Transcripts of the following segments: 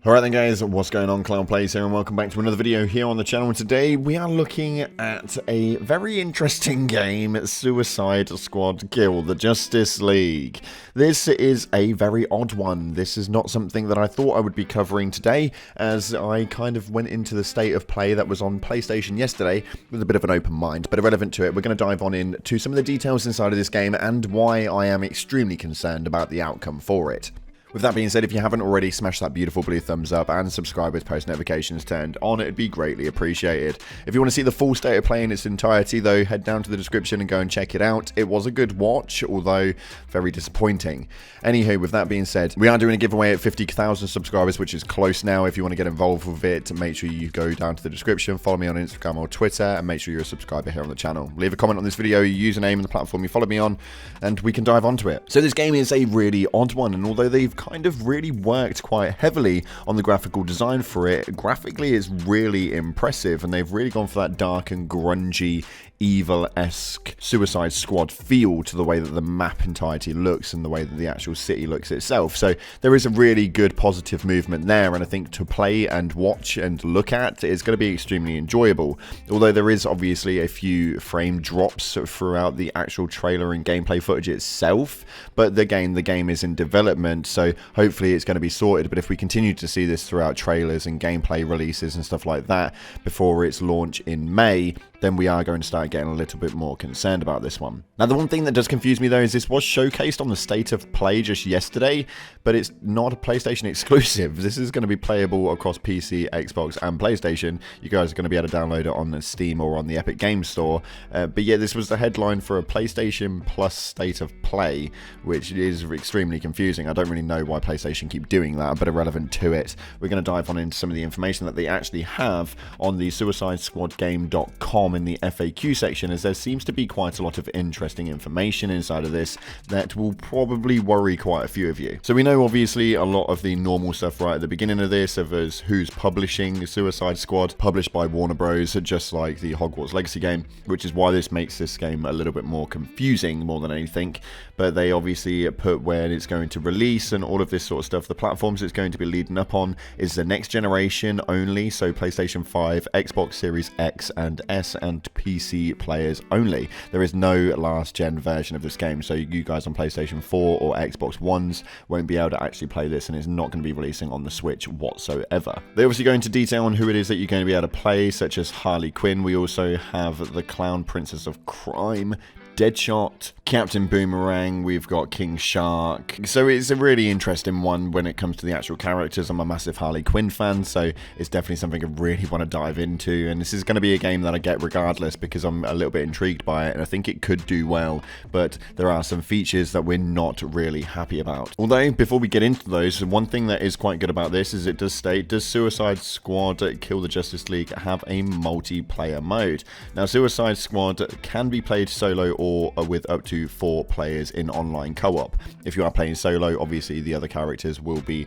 Alright then guys, what's going on? ClownPlays here and welcome back to another video here on the channel. And today we are looking at a very interesting game, Suicide Squad Kill the Justice League. This is a very odd one. This is not something that I thought I would be covering today, as I kind of went into the state of play that was on PlayStation yesterday with a bit of an open mind. But irrelevant to it, we're going to dive on into some of the details inside of this game and why I am extremely concerned about the outcome for it. With that being said, if you haven't already, smash that beautiful blue thumbs up and subscribe with post notifications turned on. It'd be greatly appreciated. If you want to see the full state of play in its entirety, though, head down to the description and go and check it out. It was a good watch, although very disappointing. Anywho, with that being said, we are doing a giveaway at 50,000 subscribers, which is close now. If you want to get involved with it, make sure you go down to the description, follow me on Instagram or Twitter, and make sure you're a subscriber here on the channel. Leave a comment on this video, your username and the platform you follow me on, and we can dive onto it. So this game is a really odd one, and although they've kind of really worked quite heavily on the graphical design for it, graphically it's really impressive, and they've really gone for that dark and grungy, evil-esque Suicide Squad feel to the way that the map entirety looks and the way that the actual city looks itself. So there is a really good positive movement there, and I think to play and watch and look at is going to be extremely enjoyable. Although there is obviously a few frame drops throughout the actual trailer and gameplay footage itself, but again, the game is in development, so hopefully it's going to be sorted. But if we continue to see this throughout trailers and gameplay releases and stuff like that before its launch in May, then we are going to start getting a little bit more concerned about this one. Now, the one thing that does confuse me, though, is this was showcased on the State of Play just yesterday, but it's not a PlayStation exclusive. This is going to be playable across PC, Xbox, and PlayStation. You guys are going to be able to download it on the Steam or on the Epic Games Store. But yeah, this was the headline for a PlayStation Plus State of Play, which is extremely confusing. I don't really know why PlayStation keep doing that, but irrelevant to it. We're going to dive on into some of the information that they actually have on the SuicideSquadGame.com in the FAQ section, as there seems to be quite a lot of interesting information inside of this that will probably worry quite a few of you. So we know obviously a lot of the normal stuff right at the beginning of this, of as who's publishing Suicide Squad, published by Warner Bros, just like the Hogwarts Legacy game, which is why this makes this game a little bit more confusing more than anything. But they obviously put where it's going to release and all of this sort of stuff. The platforms it's going to be leading up on is the next generation only, so PlayStation 5, Xbox Series X and S, and PC players only. There is no last gen version of this game, so you guys on PlayStation 4 or Xbox Ones won't be able to actually play this, and it's not going to be releasing on the Switch whatsoever. They obviously go into detail on who it is that you're going to be able to play, such as Harley Quinn. We also have the Clown Princess of Crime, Deadshot, Captain Boomerang, we've got King Shark. So it's a really interesting one when it comes to the actual characters. I'm a massive Harley Quinn fan, so it's definitely something I really want to dive into, and this is going to be a game that I get regardless because I'm a little bit intrigued by it and I think it could do well, but there are some features that we're not really happy about. Although, before we get into those, one thing that is quite good about this is it does state, does Suicide Squad Kill the Justice League have a multiplayer mode? Now, Suicide Squad can be played solo or with up to 4 players in online co-op. If you are playing solo, obviously the other characters will be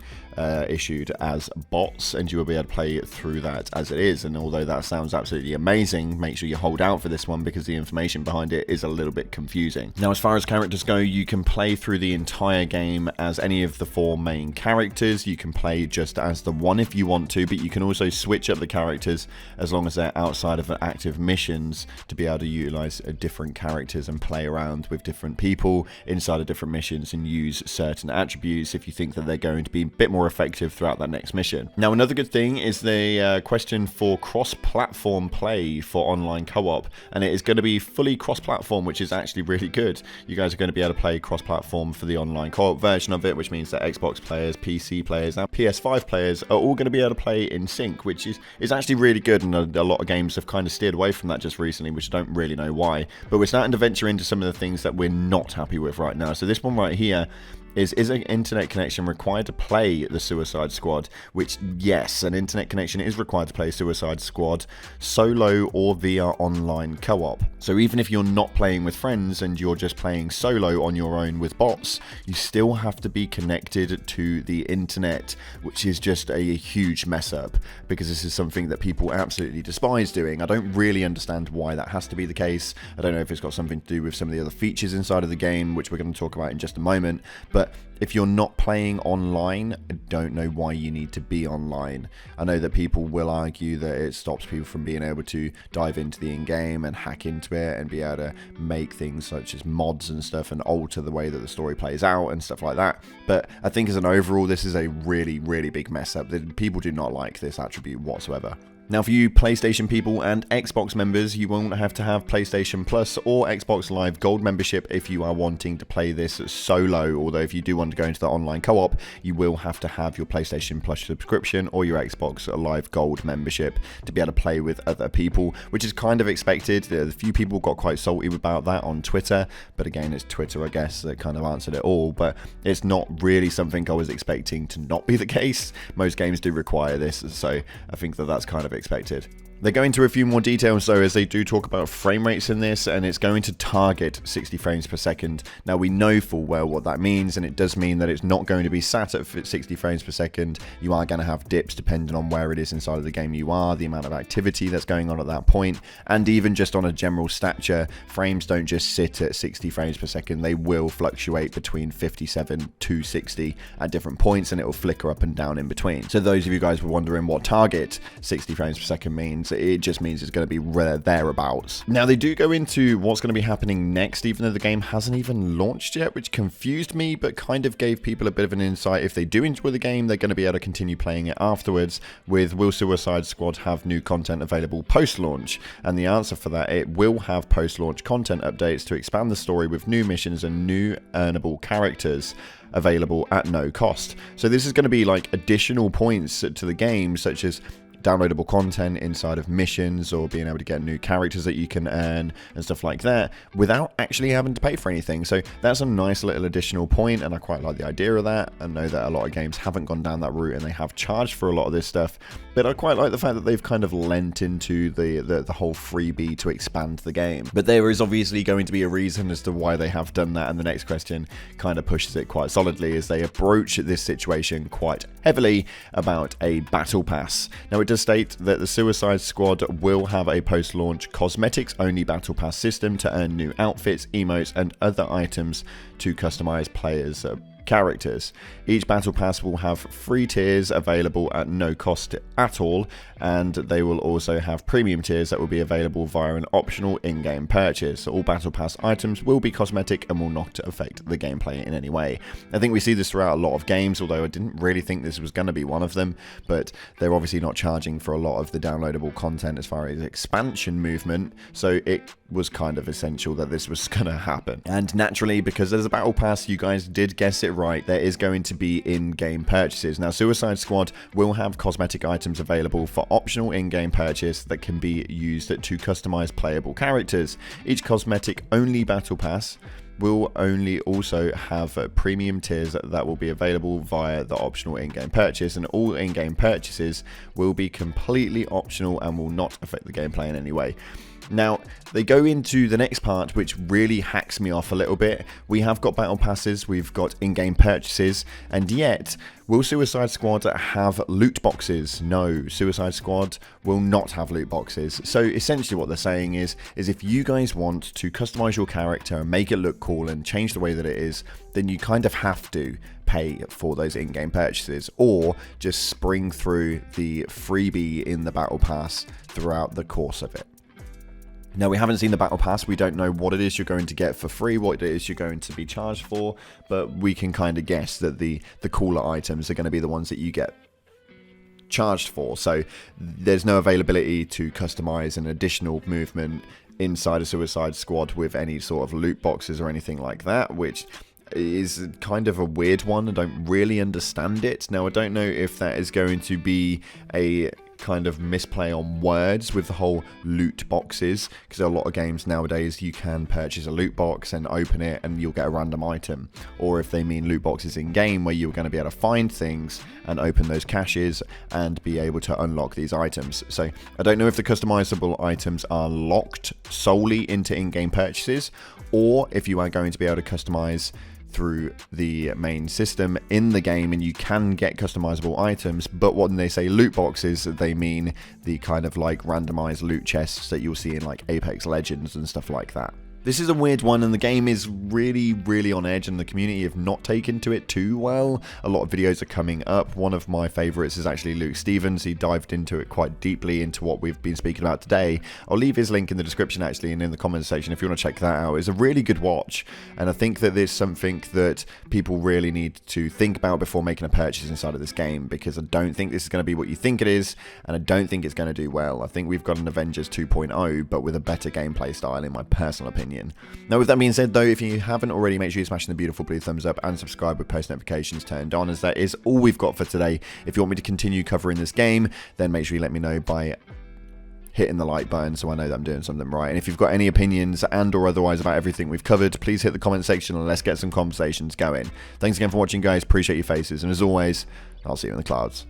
issued as bots, and you will be able to play through that as it is. And although that sounds absolutely amazing, make sure you hold out for this one because the information behind it is a little bit confusing. Now, as far as characters go, you can play through the entire game as any of the 4 main characters. You can play just as the one if you want to, but you can also switch up the characters as long as they're outside of active missions to be able to utilize different characters and play around with different people inside of different missions and use certain attributes if you think that they're going to be a bit more effective throughout that next mission. Now, another good thing is the question for cross-platform play for online co-op, and it is going to be fully cross-platform, which is actually really good. You guys are going to be able to play cross-platform for the online co-op version of it, which means that Xbox players, PC players, and PS5 players are all going to be able to play in sync, which is actually really good, and a lot of games have kind of steered away from that just recently, which I don't really know why. But we're starting to venture into some of the things that we're not happy with right now. So this one right here is an internet connection required to play the Suicide Squad? Which, yes, an internet connection is required to play Suicide Squad solo or via online co-op. So even if you're not playing with friends and you're just playing solo on your own with bots, you still have to be connected to the internet, which is just a huge mess up, because this is something that people absolutely despise doing. I don't really understand why that has to be the case. I don't know if it's got something to do with some of the other features inside of the game, which we're going to talk about in just a moment, but But if you're not playing online, I don't know why you need to be online. I know that people will argue that it stops people from being able to dive into the in-game and hack into it and be able to make things such as mods and stuff and alter the way that the story plays out and stuff like that. But I think as an overall, this is a really, really big mess up. People do not like this attribute whatsoever. Now for you PlayStation people and Xbox members, you won't have to have PlayStation Plus or Xbox Live Gold membership if you are wanting to play this solo, although if you do want to go into the online co-op, you will have to have your PlayStation Plus subscription or your Xbox Live Gold membership to be able to play with other people, which is kind of expected. A few people got quite salty about that on Twitter, but again, it's Twitter, I guess, that kind of answered it all, but it's not really something I was expecting to not be the case. Most games do require this, so I think that that's kind of expected. They go into a few more details though, as they do talk about frame rates in this, and it's going to target 60 frames per second. Now we know full well what that means, and it does mean that it's not going to be sat at 60 frames per second. You are going to have dips depending on where it is inside of the game you are, the amount of activity that's going on at that point, and even just on a general stature, frames don't just sit at 60 frames per second. They will fluctuate between 57 to 60 at different points, and it will flicker up and down in between. So those of you guys were wondering what target 60 frames per second means, it just means it's going to be thereabouts. Now they do go into what's going to be happening next, even though the game hasn't even launched yet, which confused me, but kind of gave people a bit of an insight. If they do enjoy the game, they're going to be able to continue playing it afterwards. Will Suicide Squad have new content available post-launch? And the answer for that, it will have post-launch content updates to expand the story with new missions and new earnable characters available at no cost. So this is going to be like additional points to the game, such as downloadable content inside of missions or being able to get new characters that you can earn and stuff like that without actually having to pay for anything. So that's a nice little additional point, and I quite like the idea of that. I know that a lot of games haven't gone down that route and they have charged for a lot of this stuff, but I quite like the fact that they've kind of lent into the whole freebie to expand the game. But there is obviously going to be a reason as to why they have done that, and the next question kind of pushes it quite solidly as they approach this situation quite heavily about a battle pass. Now it does state that the Suicide Squad will have a post-launch cosmetics-only battle pass system to earn new outfits, emotes, and other items to customize players' characters. Each battle pass will have 3 tiers available at no cost at all, and they will also have premium tiers that will be available via an optional in-game purchase. All battle pass items will be cosmetic and will not affect the gameplay in any way. I think we see this throughout a lot of games, although I didn't really think this was going to be one of them, but they're obviously not charging for a lot of the downloadable content as far as expansion movement, so it was kind of essential that this was going to happen. And naturally, because there's a battle pass, you guys did guess it right, there is going to be in-game purchases. Now Suicide Squad will have cosmetic items available for optional in-game purchase that can be used to customize playable characters. Each cosmetic only battle pass will only also have premium tiers that will be available via the optional in-game purchase, and all in-game purchases will be completely optional and will not affect the gameplay in any way. Now, they go into the next part, which really hacks me off a little bit. We have got battle passes, we've got in-game purchases, and yet, will Suicide Squad have loot boxes? No, Suicide Squad will not have loot boxes. So essentially what they're saying is if you guys want to customize your character and make it look cool and change the way that it is, then you kind of have to pay for those in-game purchases, or just spring through the freebie in the battle pass throughout the course of it. Now, we haven't seen the battle pass, we don't know what it is you're going to get for free, what it is you're going to be charged for, but we can kind of guess that the cooler items are going to be the ones that you get charged for. So there's no availability to customize an additional movement inside a Suicide Squad with any sort of loot boxes or anything like that, which is kind of a weird one. I don't really understand it. Now, I don't know if that is going to be a kind of misplay on words with the whole loot boxes, because a lot of games nowadays you can purchase a loot box and open it and you'll get a random item, or if they mean loot boxes in game where you're going to be able to find things and open those caches and be able to unlock these items. So I don't know if the customizable items are locked solely into in-game purchases, or if you are going to be able to customize through the main system in the game, and you can get customizable items. But when they say loot boxes, they mean the kind of like randomized loot chests that you'll see in like Apex Legends and stuff like that. This is a weird one, and the game is really on edge, and the community have not taken to it too well. A lot of videos are coming up. One of my favorites is actually Luke Stevens. He dived into it quite deeply into what we've been speaking about today. I'll leave his link in the description actually and in the comments section if you want to check that out. It's a really good watch, and I think that there's something that people really need to think about before making a purchase inside of this game, because I don't think this is going to be what you think it is, and I don't think it's going to do well. I think we've got an Avengers 2.0, but with a better gameplay style in my personal opinion. Now, with that being said, though, if you haven't already, make sure you're smashing the beautiful blue thumbs up and subscribe with post notifications turned on, as that is all we've got for today. If you want me to continue covering this game, then make sure you let me know by hitting the like button so I know that I'm doing something right. And if you've got any opinions and or otherwise about everything we've covered, please hit the comment section and let's get some conversations going. Thanks again for watching, guys. Appreciate your faces, and as always, I'll see you in the clouds.